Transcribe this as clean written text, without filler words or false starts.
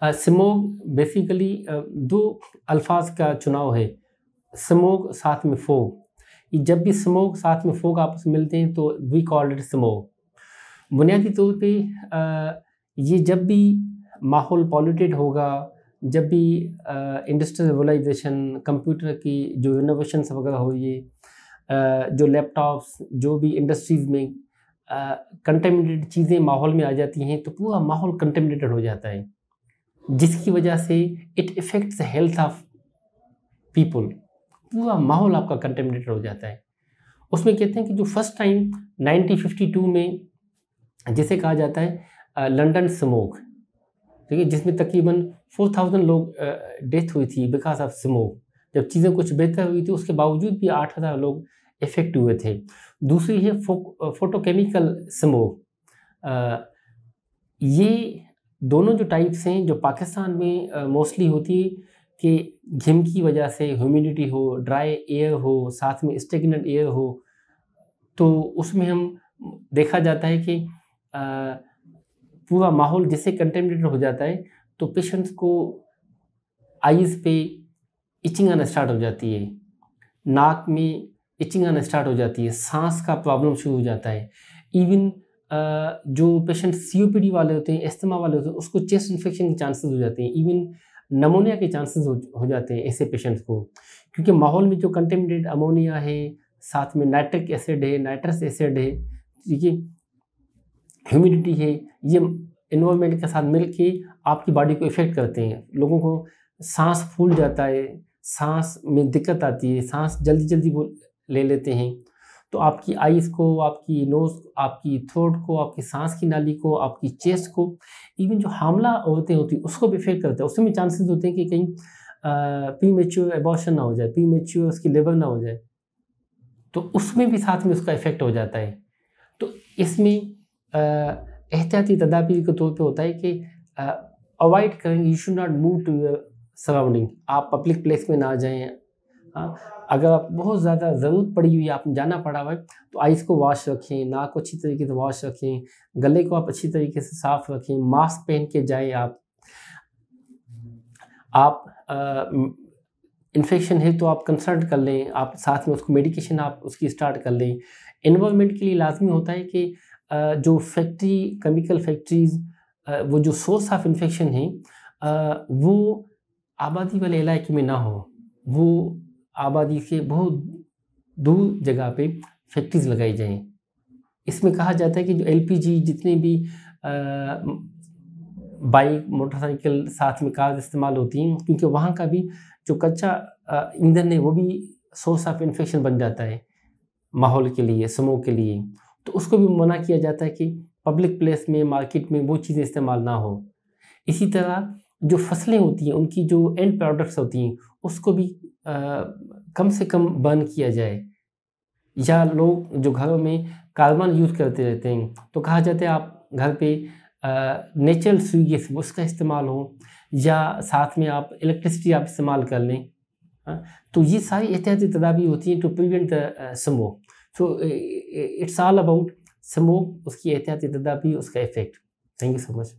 Smog basically दो अल्फाज का चुनाव है, स्मोग साथ में फोग। जब भी स्मोग साथ में फोग आपस में मिलते हैं तो वी कॉल्ड इट स्मोग। बुनियादी तौर पे ये जब भी माहौल पॉल्यूटेड होगा, जब भी इंडस्ट्रियल रिवोलाइजेशन, कंप्यूटर की जो इनोवेशंस वगैरह हो, ये जो लैपटॉप्स, जो भी इंडस्ट्रीज़ में कंटेमिनेटेड चीज़ें माहौल में आ जाती हैं तो पूरा माहौल कंटेमिनेटेड हो जाता है, जिसकी वजह से it effects the health of people. पूरा माहौल आपका कंटेमिनेटेड हो जाता है। उसमें कहते हैं कि जो फर्स्ट टाइम 1952 में जिसे कहा जाता है लंदन स्मोक, ठीक है, जिसमें तकरीबन 4000 लोग डेथ हुई थी बिकॉज ऑफ स्मोक। जब चीज़ें कुछ बेहतर हुई थी उसके बावजूद भी 8000 लोग इफेक्ट हुए थे। दूसरी है फोटोकेमिकल स्मोक। ये दोनों जो टाइप्स हैं जो पाकिस्तान में मोस्टली होती है कि घिम की वजह से, ह्यूमिडिटी हो, ड्राई एयर हो, साथ में स्टेगनेंट एयर हो, तो उसमें हम देखा जाता है कि पूरा माहौल जिससे कंटेमिनेटेड हो जाता है तो पेशेंट्स को आईज़ पे इचिंग आना स्टार्ट हो जाती है, नाक में इचिंग आना स्टार्ट हो जाती है, सांस का प्रॉब्लम शुरू हो जाता है। इवन जो पेशेंट सीओपीडी वाले होते हैं, एस्थमा वाले होते हैं, उसको चेस्ट इन्फेक्शन के चांसेस हो जाते हैं, इवन नमोनिया के चांसेस हो जाते हैं ऐसे पेशेंट्स को, क्योंकि माहौल में जो कंटेमिनेटेड अमोनिया है, साथ में नाइट्रिक एसिड है, नाइट्रस एसिड है, ठीक है, ह्यूमिडिटी है, ये इन्वायरमेंट के साथ मिल के आपकी बॉडी को इफ़ेक्ट करते हैं। लोगों को सांस फूल जाता है, सांस में दिक्कत आती है, सांस जल्दी जल्दी वो ले लेते हैं, तो आपकी आईज़ को, आपकी नोज़, आपकी थ्रोट को, आपकी सांस की नाली को, आपकी चेस्ट को, इवन जो हामला औरतें होती हैं उसको भी इफेक्ट करता है। उसमें चांसेस होते हैं कि कहीं प्रीमेच्योर एबॉर्शन ना हो जाए, प्रीमेच्योर उसकी लेबर ना हो जाए, तो उसमें भी साथ में उसका इफेक्ट हो जाता है। तो इसमें एहतियाती तदाबीर के तौर पे होता है कि अवॉइड करें, you should not move to your surrounding, आप पब्लिक प्लेस में ना जाएं। अगर आप बहुत ज़्यादा ज़रूरत पड़ी हुई है, आपने जाना पड़ा हुआ है, तो आइज़ को वॉश रखें, नाक को अच्छी तरीके से वॉश रखें, गले को आप अच्छी तरीके से साफ़ रखें, मास्क पहन के जाएँ। आप इन्फेक्शन है तो आप कंसल्ट कर लें, आप साथ में उसको मेडिकेशन आप उसकी स्टार्ट कर लें। एनवायरनमेंट के लिए लाजमी होता है कि जो फैक्ट्री, केमिकल फैक्ट्रीज़, वो जो सोर्स ऑफ इन्फेक्शन है वो आबादी वाले इलाके में ना हो, वो आबादी से बहुत दूर जगह पे फैक्ट्रीज लगाई जाएं। इसमें कहा जाता है कि जो एलपीजी, जितने भी बाइक, मोटरसाइकिल, साथ में कार इस्तेमाल होती हैं, क्योंकि वहाँ का भी जो कच्चा ईंधन है वो भी सोर्स ऑफ इन्फेक्शन बन जाता है माहौल के लिए, स्मोक के लिए, तो उसको भी मना किया जाता है कि पब्लिक प्लेस में, मार्केट में वो चीज़ें इस्तेमाल ना हो। इसी तरह जो फसलें होती हैं, उनकी जो एंड प्रोडक्ट्स होती हैं, उसको भी कम से कम बर्न किया जाए। या लोग जो घरों में कार्बन यूज़ करते रहते हैं, तो कहा जाता है आप घर पे नेचुरल स्वीगेस उसका इस्तेमाल हो, या साथ में आप इलेक्ट्रिसिटी आप इस्तेमाल कर लें। तो ये सारी एहतियाती तदाबीर होती हैं to prevent the smoke. So it's all about smoke, उसकी एहतियाती तदाबीर, उसका effect. Thank you so much.